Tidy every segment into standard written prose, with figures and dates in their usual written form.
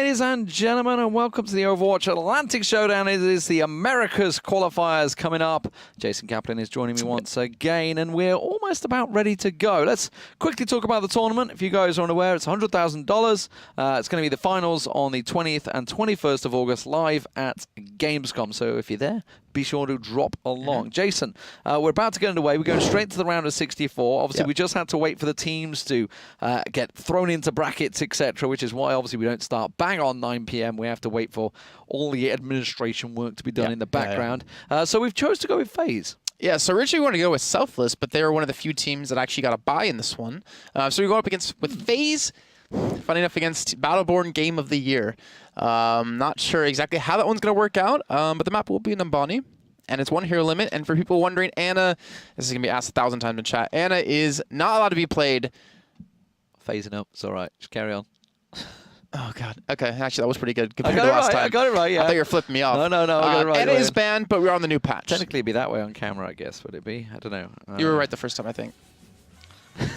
ladies and gentlemen, and welcome to the Overwatch Atlantic Showdown. It is the Americas qualifiers coming up. Jason Kaplan is joining me once again, and we're almost about ready to go. Let's quickly talk about the tournament. If you guys are unaware, it's $100,000. It's going to be the finals on the 20th and 21st of August live at Gamescom. So if you're there, be sure to drop along. Jason, we're about to get underway. We're going straight to the round of 64. Obviously, we just had to wait for the teams to get thrown into brackets, etc., which is why, obviously, we don't start bang on 9 p.m. We have to wait for all the administration work to be done in the background. So we've chose to go with FaZe. Yeah, so originally we wanted to go with Selfless, but they were one of the few teams that actually got a bye in this one. So we go up with FaZe, funny enough, against Battleborn Game of the Year. Not sure exactly how that one's going to work out, but the map will be in Numbani, and it's one hero limit. And for people wondering, Anna, this is going to be asked 1,000 times in chat, Anna is not allowed to be played. Phasing up, it's all right. Just carry on. Oh, God. Okay, actually, that was pretty good compared to right. last time. I got it right, yeah. I thought you were flipping me off. No, I got it right. Anna is banned, but we're on the new patch. Technically, it'd be that way on camera, I guess. Would it be? I don't know. You were right the first time, I think.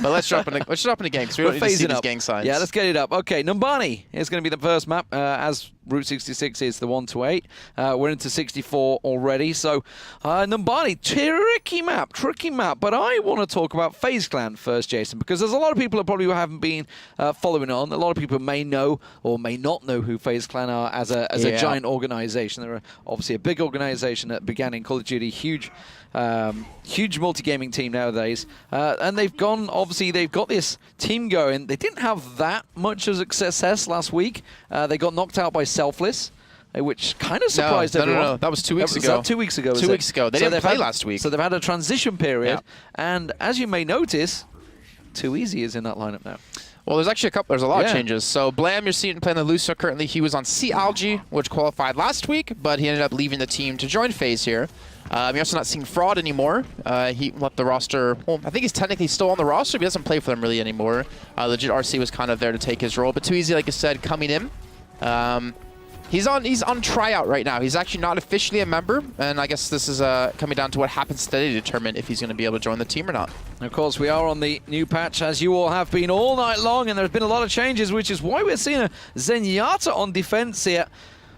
But let's drop in the game because we don't need to see these gang signs. Yeah, let's get it up. Okay, Numbani is going to be the first map, as Route 66 is the 1-8. We're into 64 already. So, Numbani, tricky map. But I want to talk about FaZe Clan first, Jason, because there's a lot of people that probably haven't been following on. A lot of people may know or may not know who FaZe Clan are as a giant organization. They're obviously a big organization that began in Call of Duty, huge multi-gaming team nowadays, and they've got this team going. They didn't have that much of success last week. They got knocked out by Selfless, which kind of surprised everyone. No, that was 2 weeks ago. Was that 2 weeks ago? 2 weeks ago. They didn't play last week. So they've had a transition period, and as you may notice, Too Easy is in that lineup now. Well, there's a lot of changes. So Blam, you're seeing playing the Lucio currently. He was on Sea Algae, which qualified last week, but he ended up leaving the team to join FaZe here. You're also not seeing Fraud anymore. He left the roster. Well, I think he's technically still on the roster, but he doesn't play for them really anymore. Legit RC was kind of there to take his role, but Too Easy, like I said, coming in. He's on tryout right now. He's actually not officially a member, and I guess this is coming down to what happens today to determine if he's going to be able to join the team or not. And of course, we are on the new patch, as you all have been all night long, and there's been a lot of changes, which is why we're seeing a Zenyatta on defense here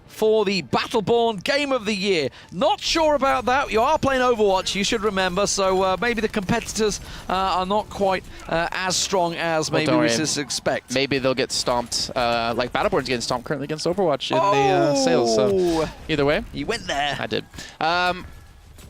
for the Battleborn Game of the Year. Not sure about that. You are playing Overwatch, you should remember, so maybe the competitors are not quite as strong as maybe we just expect. Maybe they'll get stomped, like Battleborn's getting stomped currently against Overwatch in the sales. So either way. You went there. I did.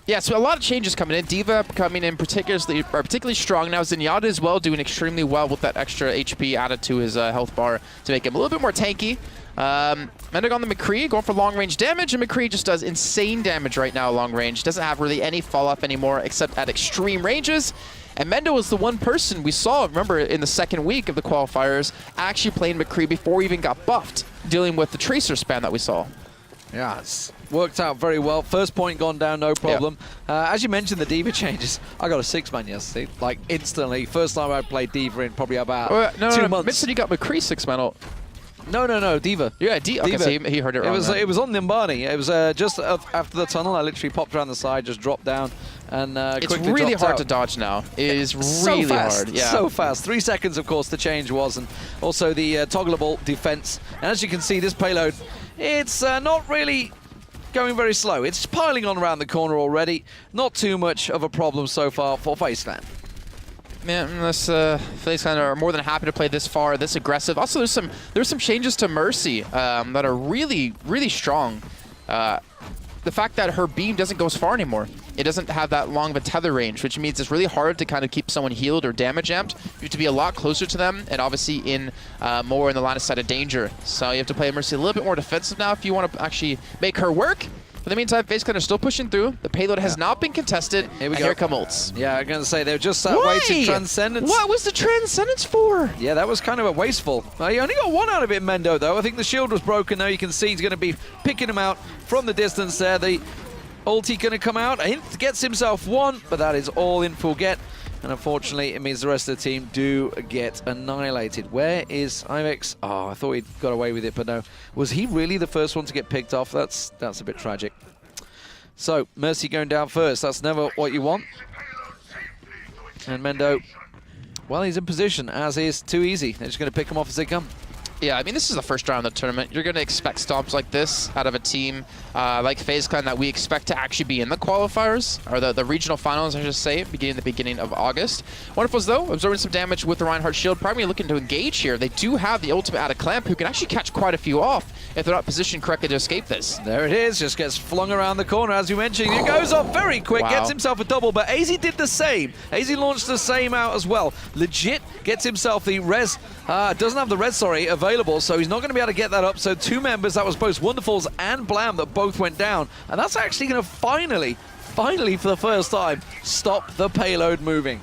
Yeah, so a lot of changes coming in. D.Va coming in particularly strong now. Zenyatta as well, doing extremely well with that extra HP added to his health bar to make him a little bit more tanky. Mending on the McCree, going for long-range damage, and McCree just does insane damage right now long range. Doesn't have really any fall-off anymore except at extreme ranges. And Mendo was the one person we saw, remember, in the second week of the qualifiers, actually playing McCree before he even got buffed, dealing with the Tracer spam that we saw. Yeah, it's worked out very well. First point gone down, no problem. As you mentioned, the D.Va changes. I got a 6-man yesterday, like instantly. First time I played D.Va in probably about 2 months. Mitch said you got McCree 6-man. No, D.Va. Yeah, okay, so he heard it wrong. It was on Numbani. It was just after the tunnel. I literally popped around the side, just dropped down, and it's really hard to dodge now. It is really hard. Yeah, so fast. 3 seconds, of course, the change was, and also the toggleable defense. And as you can see, this payload, it's not really going very slow. It's piling on around the corner already. Not too much of a problem so far for FaZe Clan. Man, FaZe Clan are more than happy to play this far, this aggressive. Also, there's some changes to Mercy that are really, really strong. The fact that her beam doesn't go as far anymore. It doesn't have that long of a tether range, which means it's really hard to kind of keep someone healed or damage amped. You have to be a lot closer to them, and obviously more in the line of sight of danger. So you have to play Mercy a little bit more defensive now if you want to actually make her work. In the meantime, FaZe Clan are still pushing through. The payload has not been contested. Here come ults. Yeah, I'm going to say they're just waiting Transcendence. What was the Transcendence for? Yeah, that was kind of a wasteful. He only got 1 out of it, Mendo, though. I think the shield was broken, though. You can see he's going to be picking him out from the distance there. The ulti going to come out. Hint gets himself 1, but that is all in full get. And unfortunately, it means the rest of the team do get annihilated. Where is Ivex? Oh, I thought he'd got away with it, but no. Was he really the first one to get picked off? That's a bit tragic. So, Mercy going down first. That's never what you want. And Mendo, well, he's in position, as is Too Easy. They're just going to pick him off as they come. Yeah, I mean, this is the first round of the tournament. You're going to expect stomps like this out of a team like FaZe Clan that we expect to actually be in the qualifiers, or the regional finals, I should say, beginning of August. Wonderfuls, though, absorbing some damage with the Reinhardt shield, probably looking to engage here. They do have the ultimate out of Clamp, who can actually catch quite a few off if they're not positioned correctly to escape this. There it is, just gets flung around the corner, as you mentioned. It goes off very quick, gets himself a double, but AZ did the same. AZ launched the same out as well. Legit gets himself the res, doesn't have the res, sorry, available, so he's not going to be able to get that up. So two members, that was both Wonderfuls and Blam, that both went down. And that's actually going to finally for the first time, stop the payload moving.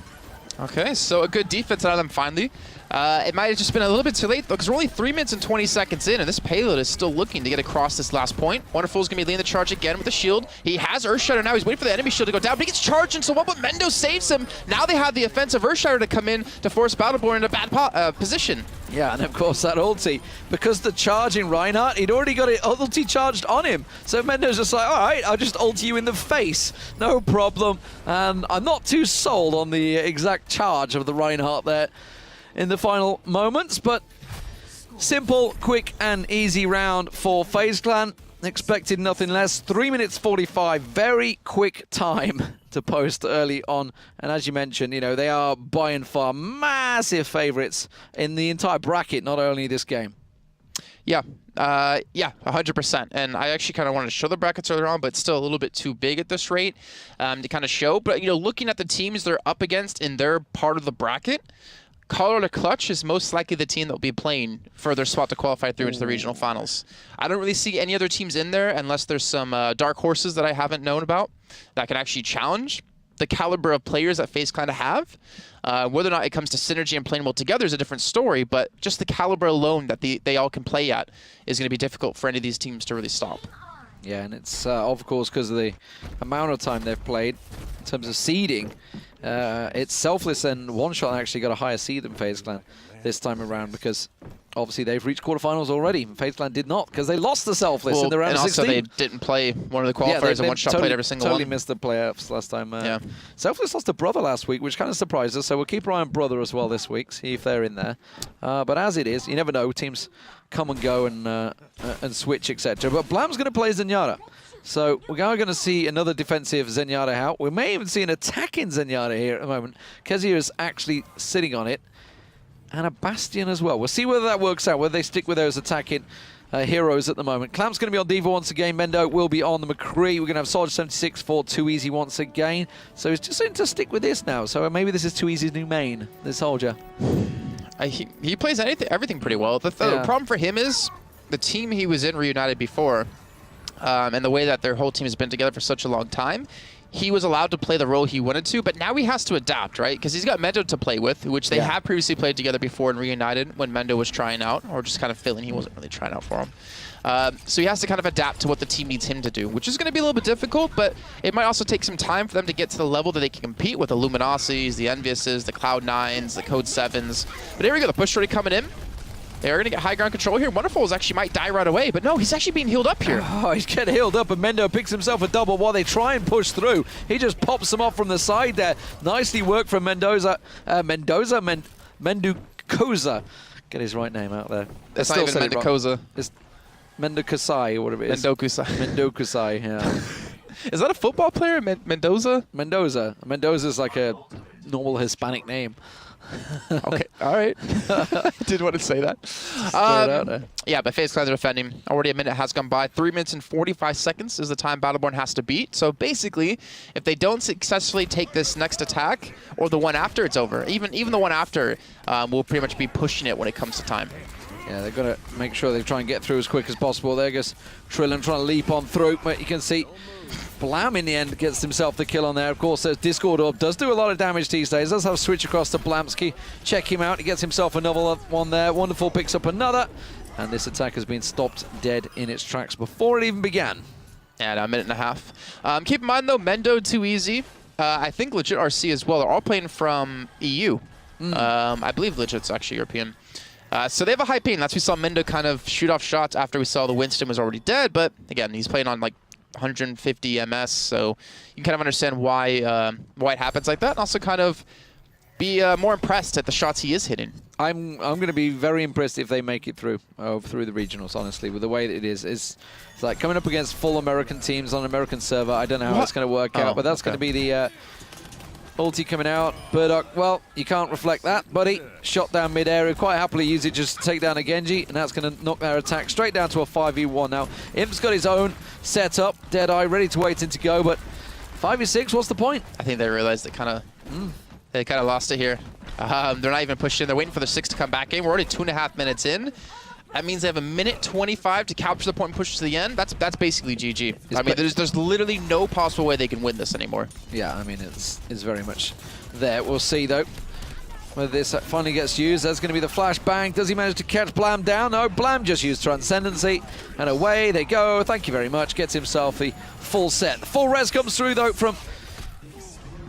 Okay, so a good defense out of them finally. It might have just been a little bit too late, though, because we're only 3 minutes and 20 seconds in, and this payload is still looking to get across this last point. Wonderful's going to be leading the charge again with the shield. He has Earthshatter now. He's waiting for the enemy shield to go down, but he gets charged into one, but Mendo saves him. Now they have the offensive Earthshatter to come in to force Battleborn in a bad position. Yeah, and of course that ulti, because the charge in Reinhardt, he'd already got it ulti charged on him. So Mendo's just like, all right, I'll just ulti you in the face, no problem. And I'm not too sold on the exact charge of the Reinhardt there in the final moments, but simple, quick, and easy round for FaZe Clan. Expected nothing less. 3 minutes 45, very quick time to post early on. And as you mentioned, you know, they are by and far massive favorites in the entire bracket, not only this game. Yeah, 100%. And I actually kind of wanted to show the brackets earlier on, but it's still a little bit too big at this rate to kind of show. But, you know, looking at the teams they're up against in their part of the bracket, Colorado Clutch is most likely the team that will be playing for their spot to qualify through into the regional finals. I don't really see any other teams in there unless there's some dark horses that I haven't known about that can actually challenge the caliber of players that FaZe kind of have. Whether or not it comes to synergy and playing well together is a different story, but just the caliber alone that they all can play at is going to be difficult for any of these teams to really stop. Yeah, and it's, of course, because of the amount of time they've played in terms of seeding. It's Selfless and One Shot actually got a higher seed than FaZe Clan this time around, because obviously they've reached quarterfinals already. FaZe Clan did not, because they lost to Selfless in the round of 16. And also they didn't play one of the qualifiers, and One Shot played every single totally one. Missed the playoffs last time. Selfless lost to Brother last week, which kind of surprised us, so we'll keep our eye on Brother as well this week, see if they're in there. But as it is, you never know, teams come and go and switch, etc. But Blam's going to play Zenyatta. So we are going to see another defensive Zenyatta out. We may even see an attacking Zenyatta here at the moment. Kezia is actually sitting on it. And a Bastion as well. We'll see whether that works out, whether they stick with those attacking heroes at the moment. Clamp's going to be on Diva once again. Mendo will be on the McCree. We're going to have Soldier 76 for Too Easy once again. So he's just going to stick with this now. So maybe this is Too Easy's new main, this Soldier. He plays everything pretty well. The problem for him is the team he was in reunited before. And the way that their whole team has been together for such a long time, he was allowed to play the role he wanted to, but now he has to adapt, right? Because he's got Mendo to play with, which they have previously played together before and reunited when Mendo was trying out, or just kind of feeling he wasn't really trying out for him. So he has to kind of adapt to what the team needs him to do, which is going to be a little bit difficult, but it might also take some time for them to get to the level that they can compete with the Luminosities, the Enviouses, the Cloud9s, the Code 7s. But here we go, the push already coming in. They're going to get high ground control here. Wonderfuls actually might die right away, but no, he's actually being healed up here. Oh, he's getting healed up, and Mendo picks himself a double while they try and push through. He just pops them off from the side there. Nicely worked from Mendoza. Mendoza. Get his right name out there. That's not even Mendoza. It's Mendokasai, or whatever it is. Mendokusai, yeah. Is that a football player, Mendoza? Mendoza. Mendoza's like a normal Hispanic name. Okay, all right. Didn't want to say that. Yeah, but FaZe Clan are defending. Already a minute has gone by. 3 minutes and 45 seconds is the time Battleborn has to beat. So basically, if they don't successfully take this next attack, or the one after, it's over. Even the one after will pretty much be pushing it when it comes to time. Yeah, they've got to make sure they try and get through as quick as possible. There goes Trillin trying to leap on through, but you can see Blam in the end gets himself the kill on there. Of course, there's Discord Orb. Does do a lot of damage these days. Does have a switch across to Blamsky. Check him out. He gets himself another one there. Wonderful picks up another. And this attack has been stopped dead in its tracks before it even began. And a minute and a half. Keep in mind, though, Mendo, Too Easy. I think Legit RC as well. They're all playing from EU. I believe Legit's actually European. So they have a high ping. That's why we saw Mendo kind of shoot off shots after we saw the Winston was already dead. But again, he's playing on like 150 MS, so you can kind of understand why it happens like that. And also kind of be more impressed at the shots he is hitting. I'm going to be very impressed if they make it through through the regionals. Honestly, with the way that it is, it's like coming up against full American teams on an American server. I don't know how that's going to work out, but that's going to be the ulti coming out. Burdock, well, you can't reflect that, buddy. Shot down mid-area, quite happily use it just to take down a Genji, and that's going to knock their attack straight down to a 5v1 now. Imp's got his own setup, Deadeye ready to wait in to go, but 5v6, what's the point? I think they realized they kind of lost it here. They're not even pushing. They're waiting for the 6 to come back in. We're already 2.5 minutes in. That means they have a minute 25 to capture the point and push to the end. That's basically GG. I mean, there's literally no possible way they can win this anymore. Yeah, I mean, it's very much there. We'll see, though, whether this finally gets used. That's going to be the flashbang. Does he manage to catch Blam down? No, Blam just used Transcendency, and away they go. Thank you very much. Gets himself the full set. The full res comes through, though, from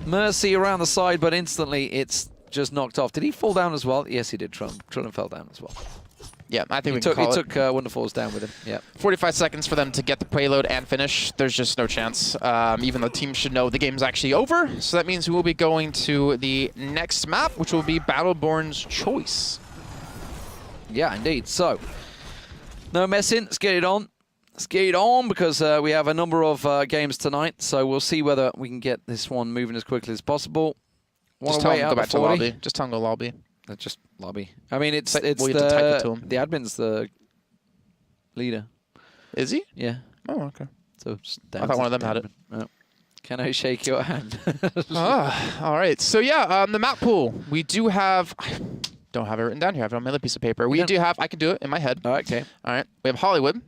Mercy around the side, but instantly it's just knocked off. Did he fall down as well? Yes, he did. Trillin fell down as well. Yeah, I think he took Wonderfalls down with him. Yeah. 45 seconds for them to get the payload and finish. There's just no chance. Even the team should know the game's actually over. So that means we will be going to the next map, which will be Battleborn's Choice. Yeah, indeed. So, no messing. Let's get it on. Let's get it on because we have a number of games tonight. So we'll see whether we can get this one moving as quickly as possible. Just tell him to go back to lobby. Just tell him to go lobby. Just lobby. I mean, it's well, you have to type it to him. The admin's the leader. Is he? Yeah. Oh, okay. So I thought one of them had it. Oh. Can I shake your hand? All right. So yeah, the map pool. We do have. I don't have it written down here. I have it on my other piece of paper. We do have. I can do it in my head. Okay. All right. We have Hollywood,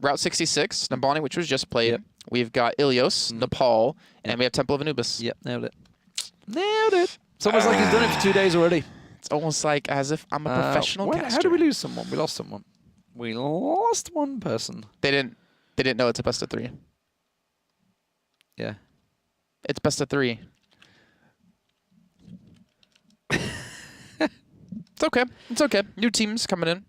Route 66, Nambani, which was just played. Yep. We've got Ilios, Nepal, and we have Temple of Anubis. Yep. Nailed it. Nailed it. It's almost like he's done it for 2 days already. It's almost like as if I'm a professional caster. How did we lose someone? We lost someone. We lost one person. They didn't know it's a best of 3. Yeah. It's best of 3. It's okay. It's okay. New teams coming in.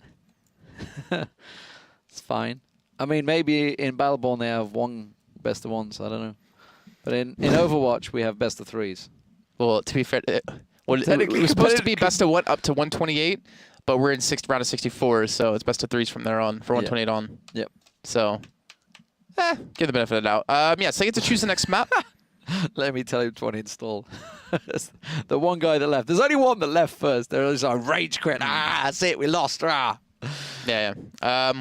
It's fine. I mean, maybe in Battleborn they have one best of 1s. I don't know. But in Overwatch we have best of 3s. Well, to be fair, it was supposed to be best of 1 up to 128, but we're in round of 64, so it's best of 3s from there on, for 128 on. Yep. So, give the benefit of the doubt. Yeah, so I get to choose the next map. Let me tell you which one install. The one guy that left. There's only one that left first. There was a rage quit. That's it. We lost. Yeah. I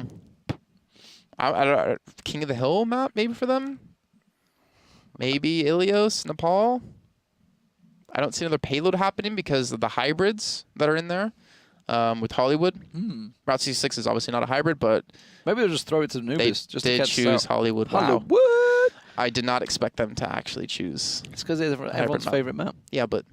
don't, King of the Hill map maybe for them. Maybe Ilios, Nepal. I don't see another payload happening because of the hybrids that are in there with Hollywood. Route 66 is obviously not a hybrid, but maybe they'll just throw it to Nubis. They did choose Hollywood. Wow. Hollywood. I did not expect them to actually choose. It's because it's everyone's favorite map. Yeah, but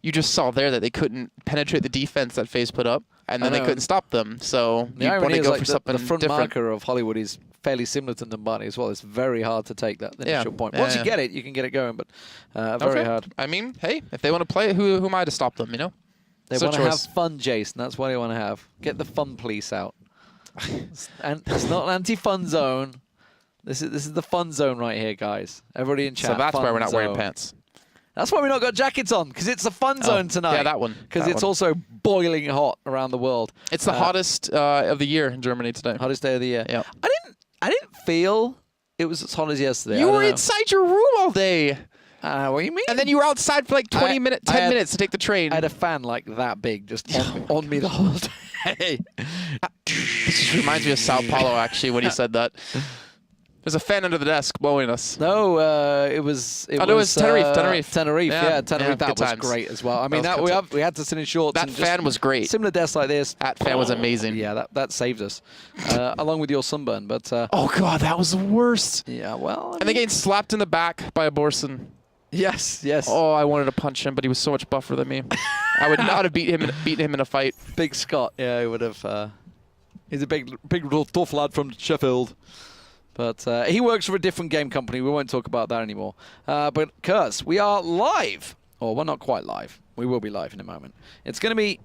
you just saw there that they couldn't penetrate the defense that FaZe put up, and then they couldn't stop them. So you want to go for something different. The front marker of Hollywood is fairly similar to Nambani as well. It's very hard to take that initial point. Once you get it, you can get it going, but very hard. I mean, hey, if they want to play it, who am I to stop them, you know? They want to have fun, Jason. That's what they want to have. Get the fun police out. And it's not an anti-fun zone. This is the fun zone right here, guys. Everybody in chat. So that's why we're not wearing pants. That's why we not got jackets on, because it's a fun zone tonight. Yeah, that one. Because it's also boiling hot around the world. It's the hottest of the year in Germany today. Hottest day of the year. Yeah. I didn't feel it was as hot as yesterday. You were inside your room all day. What do you mean? And then you were outside for like 10 minutes to take the train. I had a fan like that big just on me the whole day. This just reminds me of Sao Paulo, actually, when you said that. There's a fan under the desk blowing us. No, it was Tenerife. Tenerife, yeah, Tenerife. That was great as well. I mean, we had to sit in shorts. That fan was great. Similar desks like this. That fan was amazing. Yeah, that saved us, along with your sunburn. But oh god, that was the worst. Yeah, well. And then getting slapped in the back by a Borson. Yes. Oh, I wanted to punch him, but he was so much buffer than me. I would not have beaten him in a fight. Big Scott, yeah, he would have. He's a big little tough lad from Sheffield. But he works for a different game company. We won't talk about that anymore. But Curse, we are live. Or we're not quite live. We will be live in a moment. It's going to be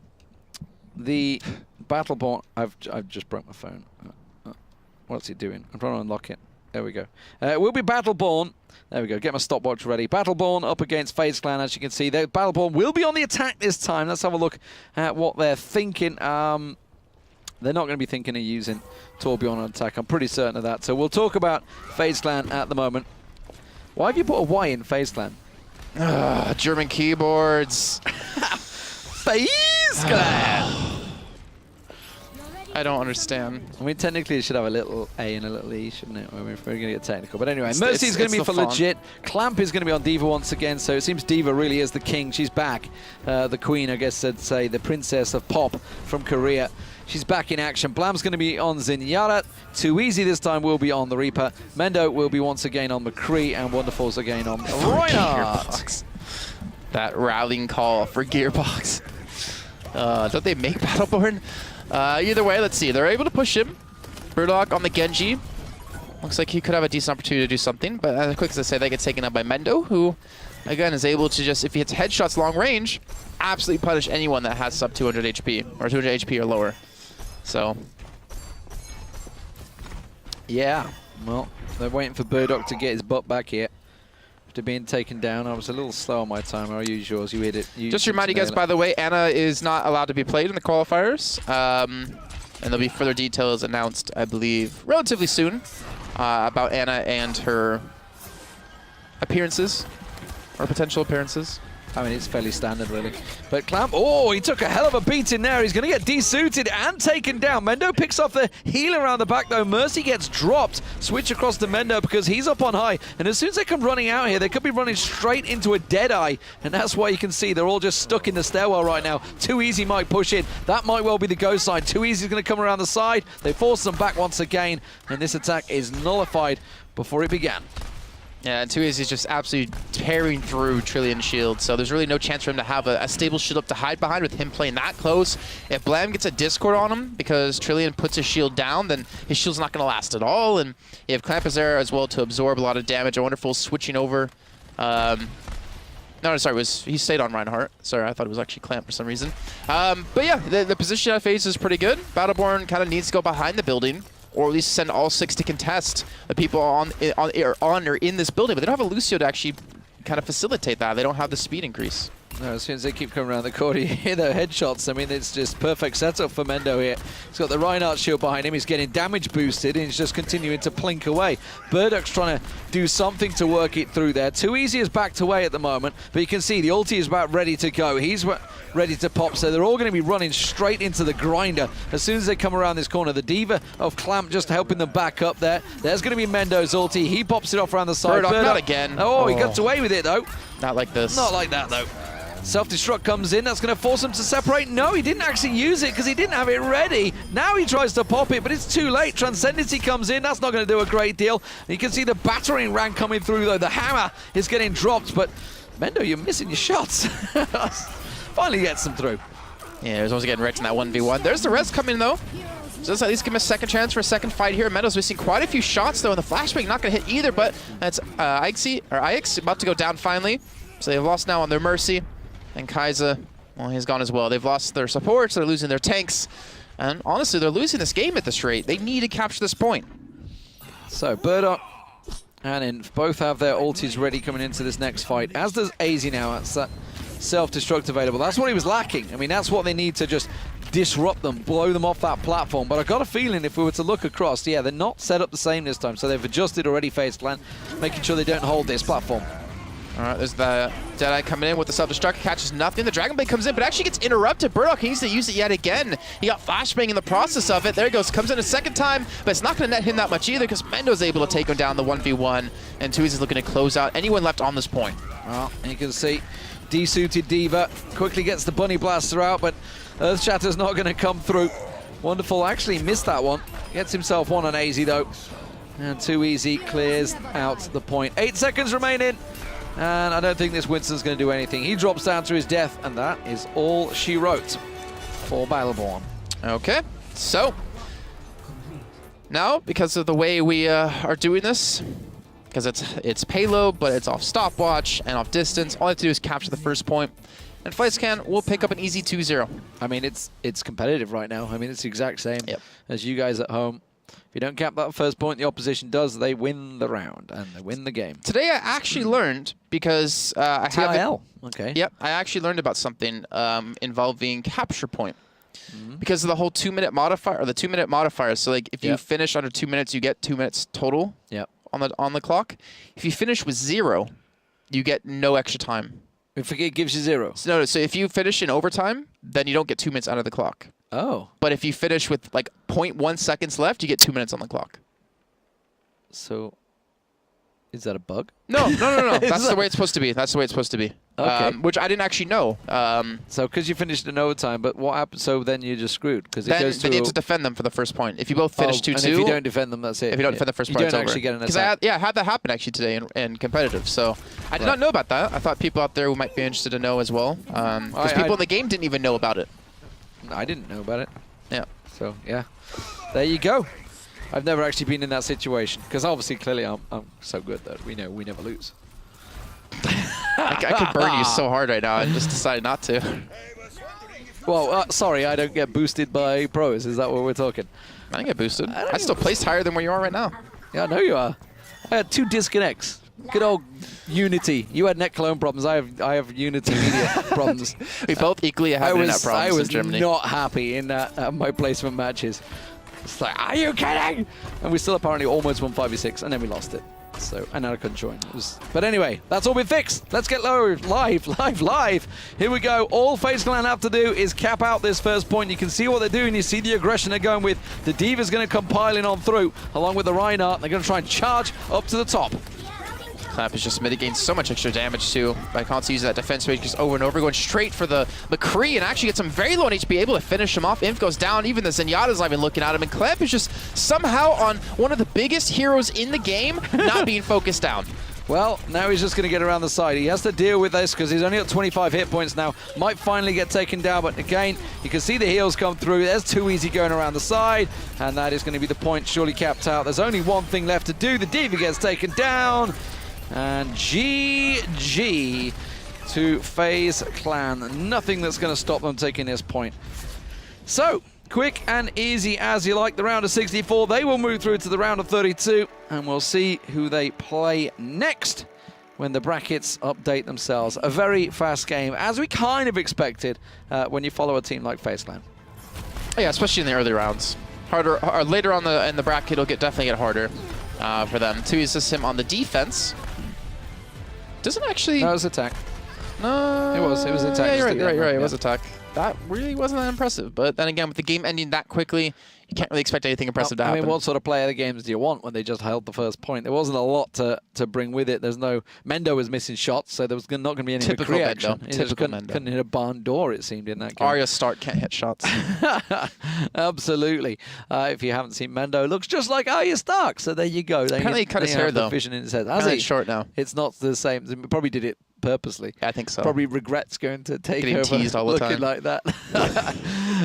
the Battleborn. I've just broke my phone. What's it doing? I'm trying to unlock it. There we go. It will be Battleborn. There we go. Get my stopwatch ready. Battleborn up against FaZe Clan, as you can see. Battleborn will be on the attack this time. Let's have a look at what they're thinking. They're not going to be thinking of using Torbjorn on attack. I'm pretty certain of that. So we'll talk about FaZe Clan at the moment. Why have you put a Y in FaZe Clan? German keyboards. FaZe Clan! I don't understand. I mean, technically, it should have a little A and a little E, shouldn't it? I mean, if we're going to get technical. But anyway, Mercy is going to be for legit. Clamp is going to be on D.Va once again, so it seems D.Va really is the king. She's back. The queen, I guess I'd say, the princess of pop from Korea. She's back in action. Blam's going to be on Zenyatta. Too Easy this time will be on the Reaper. Mendo will be once again on McCree, and Wonderful's again on Reinhardt. That rallying call for Gearbox. Don't they make Battleborn? Either way, let's see. They're able to push him. Burdock on the Genji. Looks like he could have a decent opportunity to do something, but as quick as I say, they get taken out by Mendo, who, again, is able to just, if he hits headshots long range, absolutely punish anyone that has sub 200 HP, or 200 HP or lower. So. Yeah, well, they're waiting for Burdock to get his butt back here. After being taken down, I was a little slow on my timer. I'll use yours. You hit it. Just to remind you guys, by the way, Ana is not allowed to be played in the qualifiers. And there'll be further details announced, I believe, relatively soon about Ana and her appearances, or potential appearances. I mean, it's fairly standard, really. But Clamp, oh, he took a hell of a beating there. He's going to get desuited and taken down. Mendo picks off the heal around the back, though. Mercy gets dropped. Switch across to Mendo because he's up on high. And as soon as they come running out here, they could be running straight into a Deadeye. And that's why you can see they're all just stuck in the stairwell right now. Too Easy might push in. That might well be the go sign. Too Easy's going to come around the side. They force them back once again. And this attack is nullified before it began. Yeah, and Too Easy is just absolutely tearing through Trillian's shield, so there's really no chance for him to have a stable shield up to hide behind with him playing that close. If Blam gets a Discord on him because Trillian puts his shield down, then his shield's not going to last at all, and if Clamp is there as well to absorb a lot of damage, Wonderful switching over. No, sorry, he stayed on Reinhardt. Sorry, I thought it was actually Clamp for some reason. But yeah, the position at FaZe is pretty good. Battleborn kind of needs to go behind the building, or at least send all 6 to contest the people on or in this building. But they don't have a Lucio to actually kind of facilitate that. They don't have the speed increase. No, as soon as they keep coming around the corner, you hear the headshots. I mean, it's just perfect setup for Mendo here. He's got the Reinhardt shield behind him. He's getting damage boosted, and he's just continuing to plink away. Burdock's trying to do something to work it through there. Too Easy is backed away at the moment, but you can see the ulti is about ready to go. He's ready to pop, so they're all going to be running straight into the grinder as soon as they come around this corner. The D.Va of Clamp just helping them back up there. There's going to be Mendo's ulti. He pops it off around the side. Burdock, not again. Oh, he gets away with it, though. Not like this. Not like that, though. Self-destruct comes in. That's going to force him to separate. No, he didn't actually use it because he didn't have it ready. Now he tries to pop it, but it's too late. Transcendency comes in. That's not going to do a great deal. And you can see the battering ram coming through, though. The hammer is getting dropped, but Mendo, you're missing your shots. Finally gets them through. Yeah, he's always getting wrecked in that 1v1. There's the res coming, though. So let's at least give him a second chance for a second fight here. Mendo's missing quite a few shots, though, and the flashbang not going to hit either, but that's Ix about to go down finally. So they've lost now on their Mercy. And Kaiser, well, he's gone as well. They've lost their supports, they're losing their tanks. And honestly, they're losing this game at this rate. They need to capture this point. So Burdock and Inf both have their ultis ready coming into this next fight, as does AZ now. That's that self-destruct available. That's what he was lacking. I mean, that's what they need to just disrupt them, blow them off that platform. But I got a feeling if we were to look across, yeah, they're not set up the same this time. So they've adjusted already, FaZe Clan, making sure they don't hold this platform. All right, there's the Deadeye coming in with the self-destruct, catches nothing. The Dragon Blade comes in, but actually gets interrupted. Burdock needs to use it yet again. He got flashbang in the process of it. There he goes, comes in a second time, but it's not going to net him that much either because Mendo's able to take him down the 1v1, and Too Easy's looking to close out anyone left on this point. Well, you can see desuited D.Va quickly gets the Bunny Blaster out, but Earthshatter's not going to come through. Wonderful actually missed that one. Gets himself one on AZ, though. And Too Easy clears out the point. 8 seconds remaining. And I don't think this Winston's going to do anything. He drops down to his death, and that is all she wrote for Battleborn. Okay, so now, because of the way we are doing this, because it's payload, but it's off stopwatch and off distance, all I have to do is capture the first point, and FaZe Clan will pick up an easy 2-0. I mean, it's competitive right now. I mean, it's the exact same as you guys at home. If you don't cap that first point, the opposition does. They win the round and they win the game. Today I actually learned because I have TIL. Okay. Yep, I actually learned about something involving capture point. Because of the whole 2-minute modifier, or the 2-minute modifier. So like if you finish under 2 minutes, you get 2 minutes total on the clock. If you finish with 0, you get no extra time. If it gives you 0. So if you finish in overtime, then you don't get 2 minutes out of the clock. Oh. But if you finish with like 0.1 seconds left, you get 2 minutes on the clock. So, is that a bug? No. That's the way it's supposed to be. That's the way it's supposed to be. Okay. Which I didn't actually know. So, because you finished in overtime, but what happens? So then you're just screwed because it goes then you have to defend them for the first point. If you both finish 2-2, and if you don't defend them, that's it. If you don't defend the first point, you it's don't over. actually get an Because attack. I had that happen actually today in competitive. So I did not know about that. I thought people out there who might be interested to know as well. Because people in the game didn't even know about it. I didn't know about it. Yeah. So yeah, there you go. I've never actually been in that situation because obviously, clearly, I'm so good that we know we never lose. I could burn you so hard right now. I just decided not to. Well, sorry, I don't get boosted by pros. Is that what we're talking? I didn't get boosted. I still placed higher than where you are right now. Yeah, I know you are. I had 2 disconnects. Good old Unity. You had net clone problems. I have Unity media problems. We both equally have internet problems in Germany. I was not happy in my placement matches. It's like, are you kidding? And we still apparently almost won 5v6, and then we lost it. So, and I couldn't join. But anyway, that's all been fixed. Let's get live. Here we go. All FaZe Clan have to do is cap out this first point. You can see what they're doing. You see the aggression they're going with. The Diva's going to come piling on through, along with the Reinhardt. They're going to try and charge up to the top. Clap is just mitigating so much extra damage too. By constantly using that defense rage just over and over, going straight for the McCree and actually gets him very low on HP, able to finish him off. Inf goes down, even the Zenyatta's not even looking at him, and Clamp is just somehow on one of the biggest heroes in the game, not being focused down. Well, now he's just going to get around the side. He has to deal with this because he's only at 25 hit points now. Might finally get taken down, but again, you can see the heals come through. There's Too Easy going around the side, and that is going to be the point surely capped out. There's only one thing left to do. The Diva gets taken down. And GG to FaZe Clan. Nothing that's going to stop them taking this point. So, quick and easy as you like. The round of 64, they will move through to the round of 32. And we'll see who they play next when the brackets update themselves. A very fast game, as we kind of expected when you follow a team like FaZe Clan. Yeah, especially in the early rounds. Harder, later on in the bracket, it'll definitely get harder for them. Two uses him on the defense. Doesn't actually... No, it was attack. No. It was attack. Yeah, you're right. It was attack. That really wasn't that impressive. But then again, with the game ending that quickly, you can't really expect anything impressive to happen. I mean, what sort of play of the games do you want when they just held the first point? There wasn't a lot to bring with it. There's no... Mendo was missing shots, so there was not going to be any Typical reaction. Mendo. He just couldn't hit a barn door, it seemed, in that game. Arya Stark can't hit shots. Absolutely. If you haven't seen Mendo, looks just like Arya Stark. So there you go. Apparently he cut his hair, though. Vision in his head. It's short now. It's not the same. He probably did it purposely. Yeah, I think so. Probably regrets going to take Getting over teased all the looking time. like that.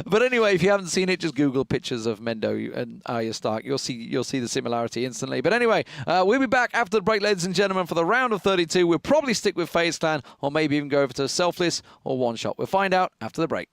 But anyway, if you haven't seen it, just Google pictures of Mendo and Arya Stark. You'll see the similarity instantly. But anyway, we'll be back after the break, ladies and gentlemen, for the round of 32. We'll probably stick with FaZe Clan or maybe even go over to Selfless or One Shot. We'll find out after the break.